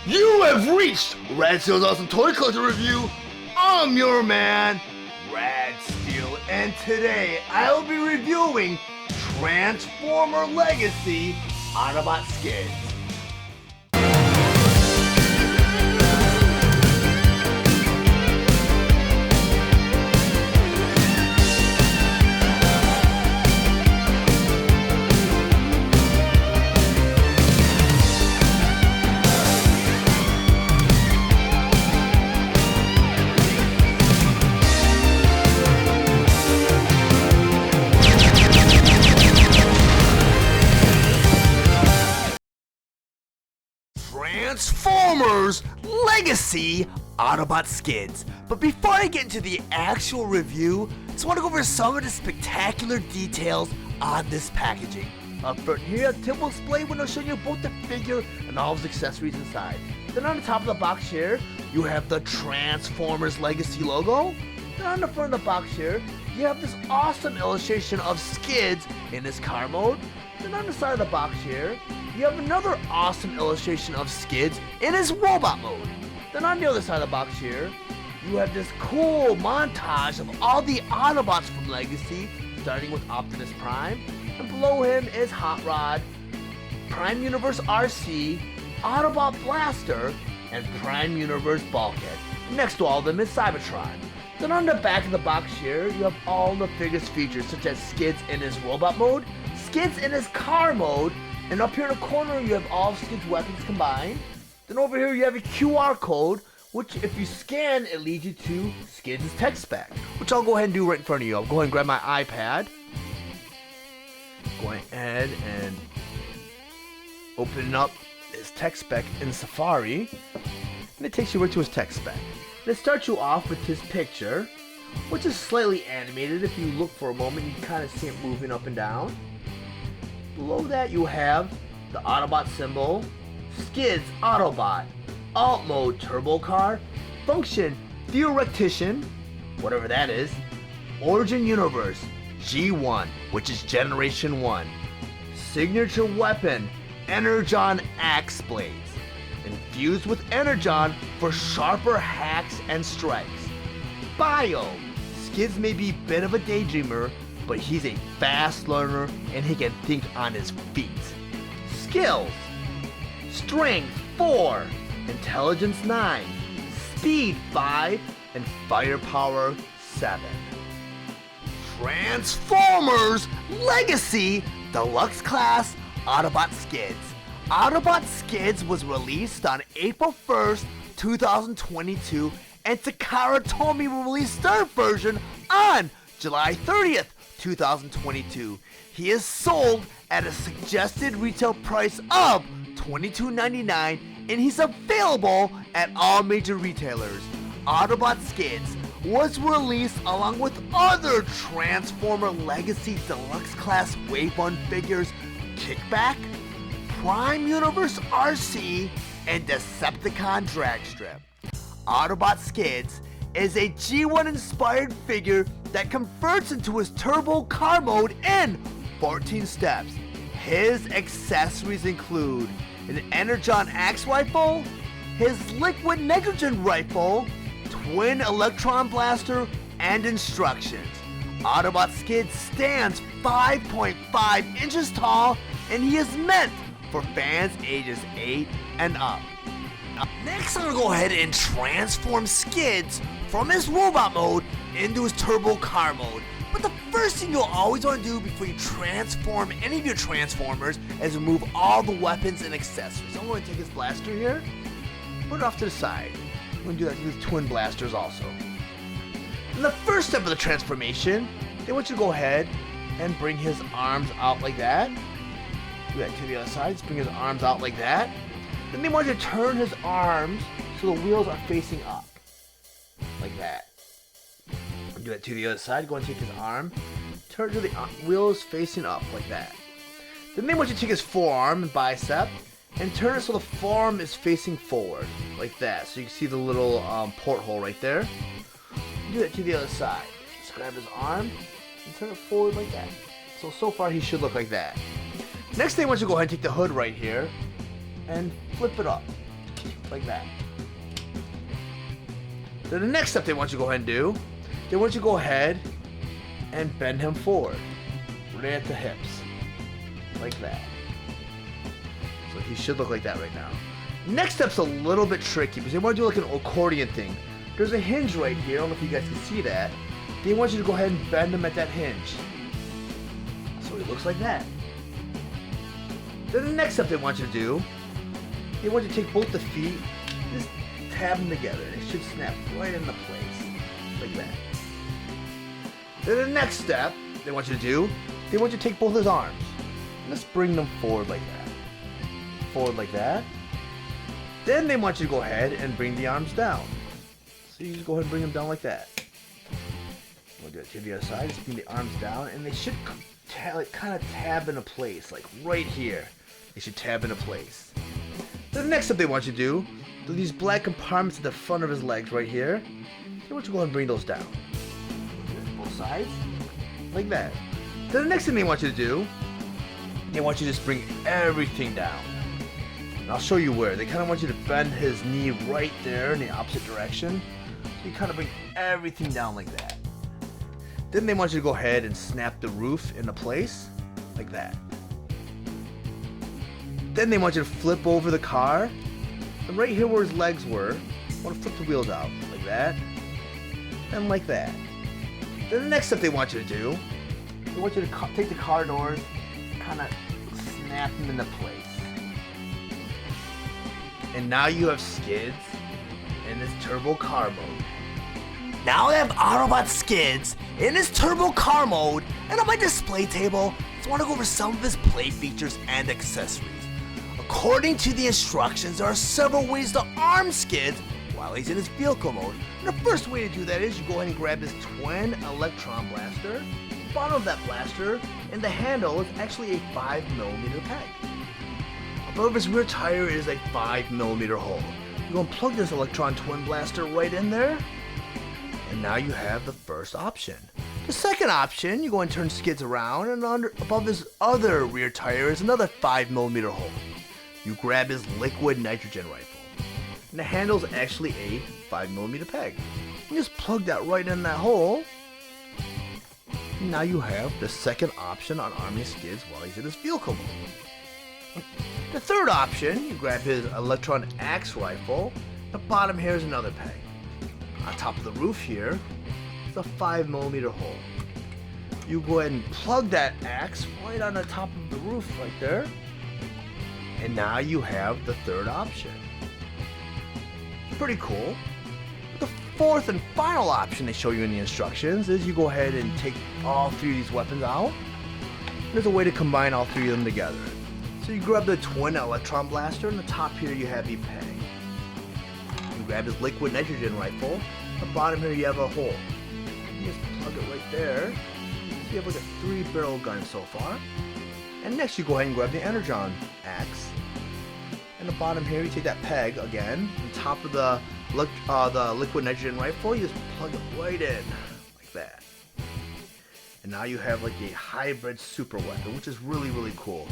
You have reached Rad Steele's Awesome Toy Collector Review. I'm your man, Rad Steele, and today I will be reviewing Transformer Legacy Autobot Skids. Transformers Legacy Autobot Skids. But before I get into the actual review, I just want to go over some of the spectacular details on this packaging. Up front here, a typical display window showing you both the figure and all of its accessories inside. Then on the top of the box here, you have the Transformers Legacy logo. Then on the front of the box here, you have this awesome illustration of Skids in his car mode. Then on the side of the box here, you have another awesome illustration of Skids in his robot mode. Then on the other side of the box here, you have this cool montage of all the Autobots from Legacy, starting with Optimus Prime, and below him is Hot Rod, Prime Universe RC, Autobot Blaster, and Prime Universe Bulkhead. Next to all of them is Cybertron. Then on the back of the box here, you have all the figures features, such as Skids in his robot mode, Skids in his car mode, and up here in the corner you have all of Skids' weapons combined. Then over here you have a QR code, which if you scan, it leads you to Skids' tech spec, which I'll go ahead and do right in front of you. I'll go ahead and grab my iPad, go ahead and open up his tech spec in Safari, and it takes you right to his tech spec. And it starts you off with his picture, which is slightly animated. If you look for a moment, you can kind of see it moving up and down. Below that you have the Autobot symbol, Skids Autobot, Alt Mode Turbo Car, Function Theoretician, whatever that is, Origin Universe, G1, which is Generation 1, Signature Weapon, Energon Axe Blades, infused with Energon for sharper hacks and strikes. Bio, Skids may be a bit of a daydreamer, but he's a fast learner and he can think on his feet. Skills: Strength 4, Intelligence 9, Speed 5, and Firepower 7. Transformers Legacy Deluxe Class Autobot Skids. Autobot Skids was released on April 1st, 2022, and Takara Tomy will release their version on July 30th, 2022. He is sold at a suggested retail price of $22.99, and he's available at all major retailers. Autobot Skids was released along with other Transformer Legacy Deluxe Class Wave 1 figures, Kickback, Prime Universe RC, and Decepticon Dragstrip. Autobot Skids is a G1 inspired figure that converts into his turbo car mode in 14 steps. His accessories include an Energon Axe Rifle, his Liquid Nitrogen Rifle, Twin Electron Blaster, and instructions. Autobot Skids stands 5.5 inches tall, and he is meant for fans ages 8 and up. Next, I'm going to go ahead and transform Skids from his robot mode into his turbo car mode. But the first thing you'll always want to do before you transform any of your Transformers is remove all the weapons and accessories. I'm going to take his blaster here, put it off to the side. I'm going to do that with twin blasters also. In the first step of the transformation, they want you to go ahead and bring his arms out like that. Do that to the other side, just bring his arms out like that. Then they want you to turn his arms so the wheels are facing up, like that. Do that to the other side, go and take his arm, turn to the wheels facing up, like that. Then they want you to take his forearm and bicep, and turn it so the forearm is facing forward, like that. So you can see the little porthole right there. Do that to the other side. Just grab his arm, and turn it forward like that. So far he should look like that. Next thing, I want you to go ahead and take the hood right here, and flip it up. like that. Then the next step they want you to go ahead and do, they want you to go ahead and bend him forward, right at the hips, like that. So he should look like that right now. Next step's a little bit tricky because they want to do like an accordion thing. There's a hinge right here, I don't know if you guys can see that. They want you to go ahead and bend him at that hinge. So he looks like that. Then the next step they want you to do, they want you to take both the feet, just tab them together. It should snap right into place, like that. Then the next step they want you to do, they want you to take both his arms. And just bring them forward like that. Forward like that. Then they want you to go ahead and bring the arms down. So you just go ahead and bring them down like that. We'll do it to the other side, just bring the arms down, and they should kind of tab into place, like right here. They should tab into place. Then the next step they want you to do these black compartments at the front of his legs right here. They want you to go ahead and bring those down. Both sides, like that. Then the next thing they want you to do, they want you to just bring everything down. And I'll show you where. They kind of want you to bend his knee right there in the opposite direction. So you kind of bring everything down like that. Then they want you to go ahead and snap the roof into place, like that. Then they want you to flip over the car. And right here where his legs were, I want to flip the wheels out, like that. And like that. Then the next step they want you to do, they want you to take the car doors, kind of snap them into place. And now you have Skids in this turbo car mode. Now I have Autobot Skids in his turbo car mode, and on my display table, I want to go over some of his play features and accessories. According to the instructions, there are several ways to arm Skids while he's in his vehicle mode. And the first way to do that is you go ahead and grab his twin electron blaster. The bottom of that blaster and the handle is actually a 5mm peg. Above his rear tire is a 5mm hole. You go and plug this electron twin blaster right in there, and now you have the first option. The second option, you go and turn Skids around, and above his other rear tire is another 5mm hole. You grab his liquid nitrogen rifle, and the handle is actually a 5mm peg. You just plug that right in that hole, and now you have the second option on arming Skids while he's in his vehicle mode. The third option, you grab his electron axe rifle. The bottom here is another peg. On top of the roof here is a 5mm hole. You go ahead and plug that axe right on the top of the roof right there. And now you have the third option. Pretty cool. The fourth and final option they show you in the instructions is you go ahead and take all three of these weapons out. There's a way to combine all three of them together. So you grab the twin electron blaster, and the top here you have the peg. You grab his liquid nitrogen rifle. At the bottom here you have a hole. You just plug it right there. So you have like a 3-barrel gun so far. And next you go ahead and grab the energon axe. And the bottom here you take that peg again. On top of the liquid nitrogen rifle, you just plug it right in like that. And now you have like a hybrid super weapon, which is really, really cool.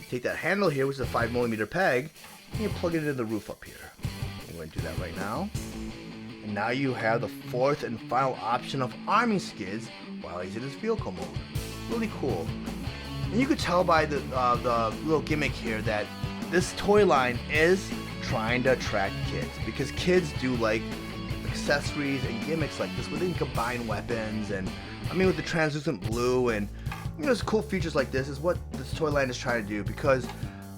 Take that handle here, which is a 5mm peg, and you plug it into the roof up here. I'm going to do that right now. And now you have the fourth and final option of arming Skids while he's in his vehicle mode. Really cool. And you could tell by the little gimmick here that this toy line is trying to attract kids, because kids do like accessories and gimmicks like this where they can combine weapons, and I mean with the translucent blue and cool features like this is what this toy line is trying to do, because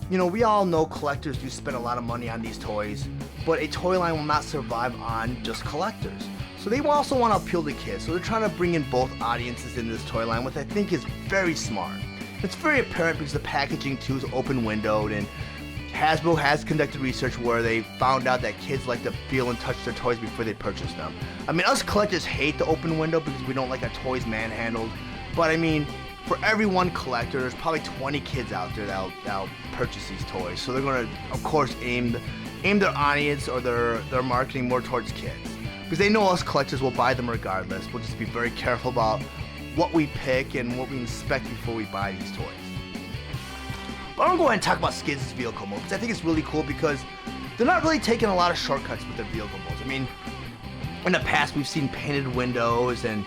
we all know collectors do spend a lot of money on these toys, but a toy line will not survive on just collectors. So they also want to appeal to kids, so they're trying to bring in both audiences into this toy line, which I think is very smart. It's very apparent because the packaging too is open windowed, and Hasbro has conducted research where they found out that kids like to feel and touch their toys before they purchase them. I mean, us collectors hate the open window because we don't like our toys manhandled, but I mean, for every one collector, there's probably 20 kids out there that'll purchase these toys. So they're going to, of course, aim their audience or their marketing more towards kids, because they know us collectors will buy them regardless. We'll just be very careful about what we pick and what we inspect before we buy these toys. But I'm going to go ahead and talk about Skids' vehicle mode, because I think it's really cool, because they're not really taking a lot of shortcuts with their vehicle modes. I mean, in the past we've seen painted windows and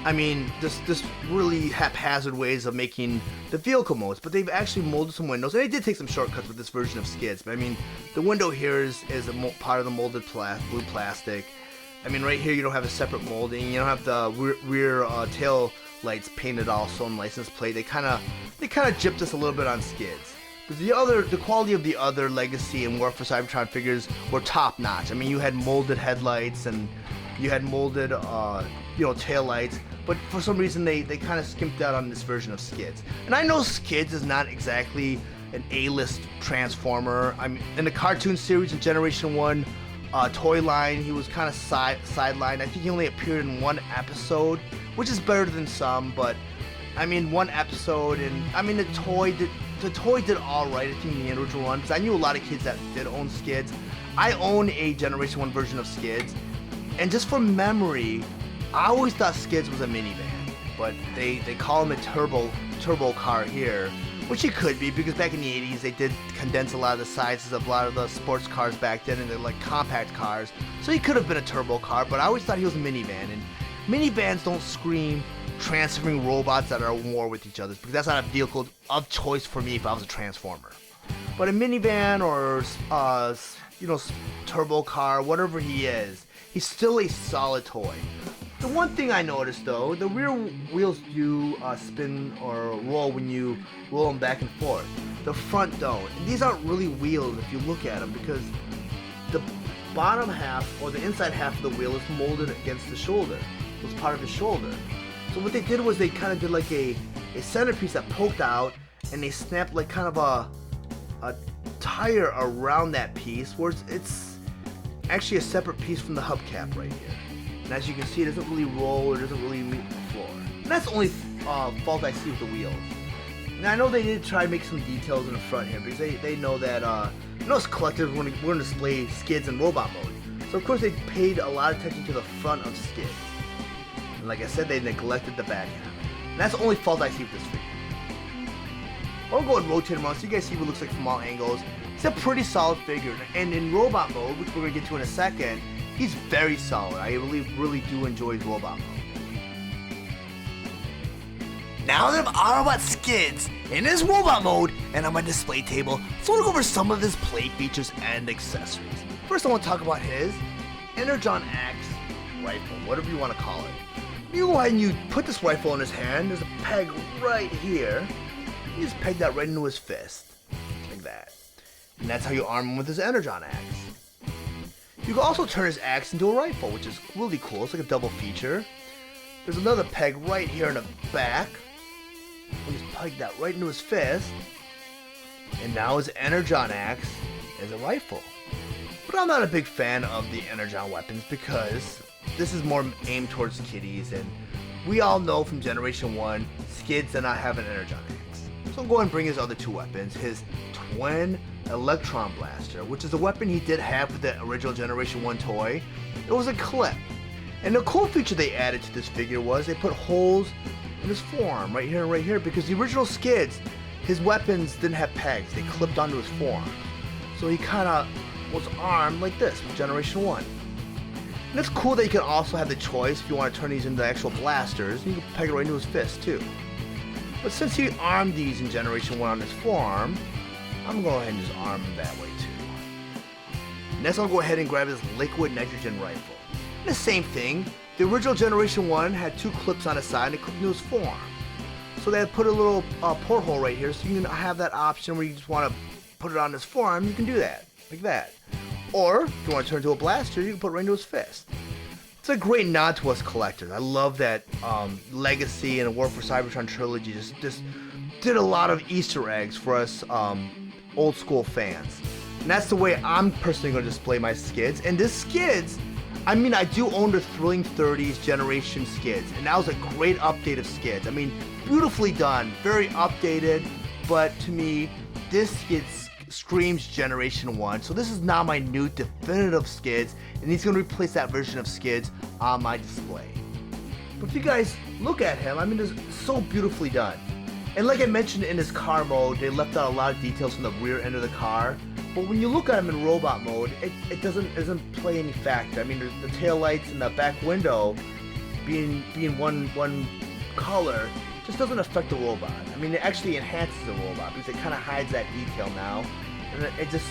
I mean, this really haphazard ways of making the vehicle modes, but they've actually molded some windows, and they did take some shortcuts with this version of Skids. But I mean, the window here is part of the molded blue plastic. I mean, right here you don't have a separate molding. You don't have the rear tail lights painted also on license plate. They kind of gypped us a little bit on Skids. But the quality of the other Legacy and War for Cybertron figures were top notch. I mean, you had molded headlights and you had molded tail lights. But for some reason they kind of skimped out on this version of Skids. And I know Skids is not exactly an A-list Transformer. I mean, in the cartoon series in Generation 1 toy line, he was kind of sidelined. I think he only appeared in one episode, which is better than some, but I mean, one episode, and I mean the toy did all right, I think, in the original one, because I knew a lot of kids that did own Skids. I own a Generation 1 version of Skids, and just from memory, I always thought Skids was a minivan, but they call him a turbo car here, which he could be, because back in the 80s they did condense a lot of the sizes of a lot of the sports cars back then, and they're like compact cars, so he could have been a turbo car, but I always thought he was a minivan, and minivans don't scream transferring robots that are at war with each other, because that's not a vehicle of choice for me if I was a Transformer. But a minivan or turbo car, whatever he is, he's still a solid toy. The one thing I noticed though, the rear wheels do spin or roll when you roll them back and forth. The front don't. And these aren't really wheels if you look at them, because the bottom half or the inside half of the wheel is molded against the shoulder. It was part of his shoulder. So what they did was they kind of did like a centerpiece that poked out, and they snapped like kind of a tire around that piece, where it's actually a separate piece from the hubcap right here. And as you can see, it doesn't really roll or doesn't really meet the floor. And that's the only fault I see with the wheels. Now I know they did try to make some details in the front here, because they know that as collectors we're going to display Skids in robot mode. So of course they paid a lot of attention to the front of Skids. And like I said, they neglected the back half. And that's the only fault I see with this figure. I'll go and rotate him around so you guys see what it looks like from all angles. It's a pretty solid figure. And in robot mode, which we're going to get to in a second, he's very solid. I really do enjoy his robot mode. Now that I'm Autobot Skids in his robot mode and on my display table, so I want to go over some of his play features and accessories. First I want to talk about his Energon Axe rifle, whatever you want to call it. You go ahead and you put this rifle in his hand, there's a peg right here. You just peg that right into his fist, like that. And that's how you arm him with his Energon Axe. You can also turn his axe into a rifle, which is really cool. It's like a double feature. There's another peg right here in the back. You just peg that right into his fist. And now his Energon Axe is a rifle. But I'm not a big fan of the Energon weapons, because this is more aimed towards kiddies, and we all know from Generation 1, Skids did not have an Energon Axe. So I'm going to bring his other two weapons, his twin Electron Blaster, which is a weapon he did have with the original Generation 1 toy. It was a clip. And the cool feature they added to this figure was they put holes in his forearm, right here and right here, because the original Skids, his weapons didn't have pegs, they clipped onto his forearm. So he kind of was armed like this with Generation 1. And it's cool that you can also have the choice if you want to turn these into actual blasters, you can peg it right into his fist too. But since he armed these in Generation 1 on his forearm, I'm going to go ahead and just arm him that way too. Next I'll go ahead and grab his liquid nitrogen rifle. And the same thing, the original Generation 1 had two clips on the side and it clipped into his forearm. So they had put a little porthole right here, so you can have that option where you just want to put it on his forearm, you can do that, like that. Or, if you want to turn it into a blaster, you can put it right into his fist. It's a great nod to us collectors. I love that Legacy and War for Cybertron trilogy just did a lot of Easter eggs for us old school fans. And that's the way I'm personally going to display my Skids. And this Skids, I mean, I do own the Thrilling 30s Generation Skids, and that was a great update of Skids. I mean, beautifully done, very updated, but to me, this Skids screams Generation 1. So this is now my new definitive Skids, and he's going to replace that version of Skids on my display. But if you guys look at him, I mean, it's so beautifully done. And like I mentioned in his car mode, they left out a lot of details from the rear end of the car. But when you look at them in robot mode, it doesn't play any factor. I mean, the tail lights and the back window being one color just doesn't affect the robot. I mean, it actually enhances the robot because it kind of hides that detail now. And it just,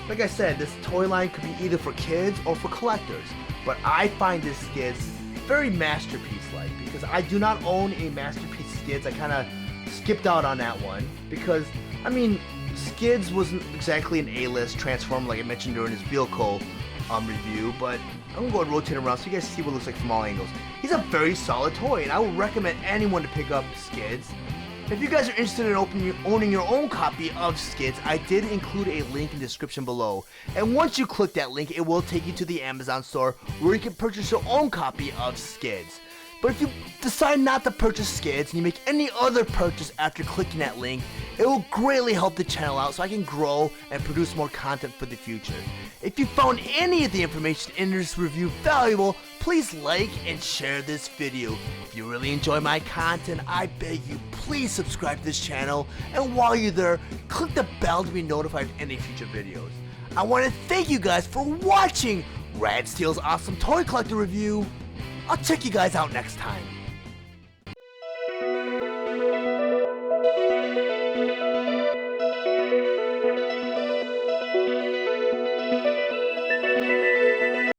like I said, this toy line could be either for kids or for collectors. But I find this Skids very masterpiece-like because I do not own a masterpiece Skids. I kind of skipped out on that one because, I mean, Skids wasn't exactly an A-list Transformer like I mentioned during his vehicle review, but I'm going to go and rotate him around so you guys see what it looks like from all angles. He's a very solid toy, and I would recommend anyone to pick up Skids. If you guys are interested in owning your own copy of Skids, I did include a link in the description below. And once you click that link, it will take you to the Amazon store where you can purchase your own copy of Skids. But if you decide not to purchase Skids and you make any other purchase after clicking that link, it will greatly help the channel out so I can grow and produce more content for the future. If you found any of the information in this review valuable, please like and share this video. If you really enjoy my content, I beg you, please subscribe to this channel, and while you're there, click the bell to be notified of any future videos. I want to thank you guys for watching Steele's awesome toy collector review. I'll check you guys out next time.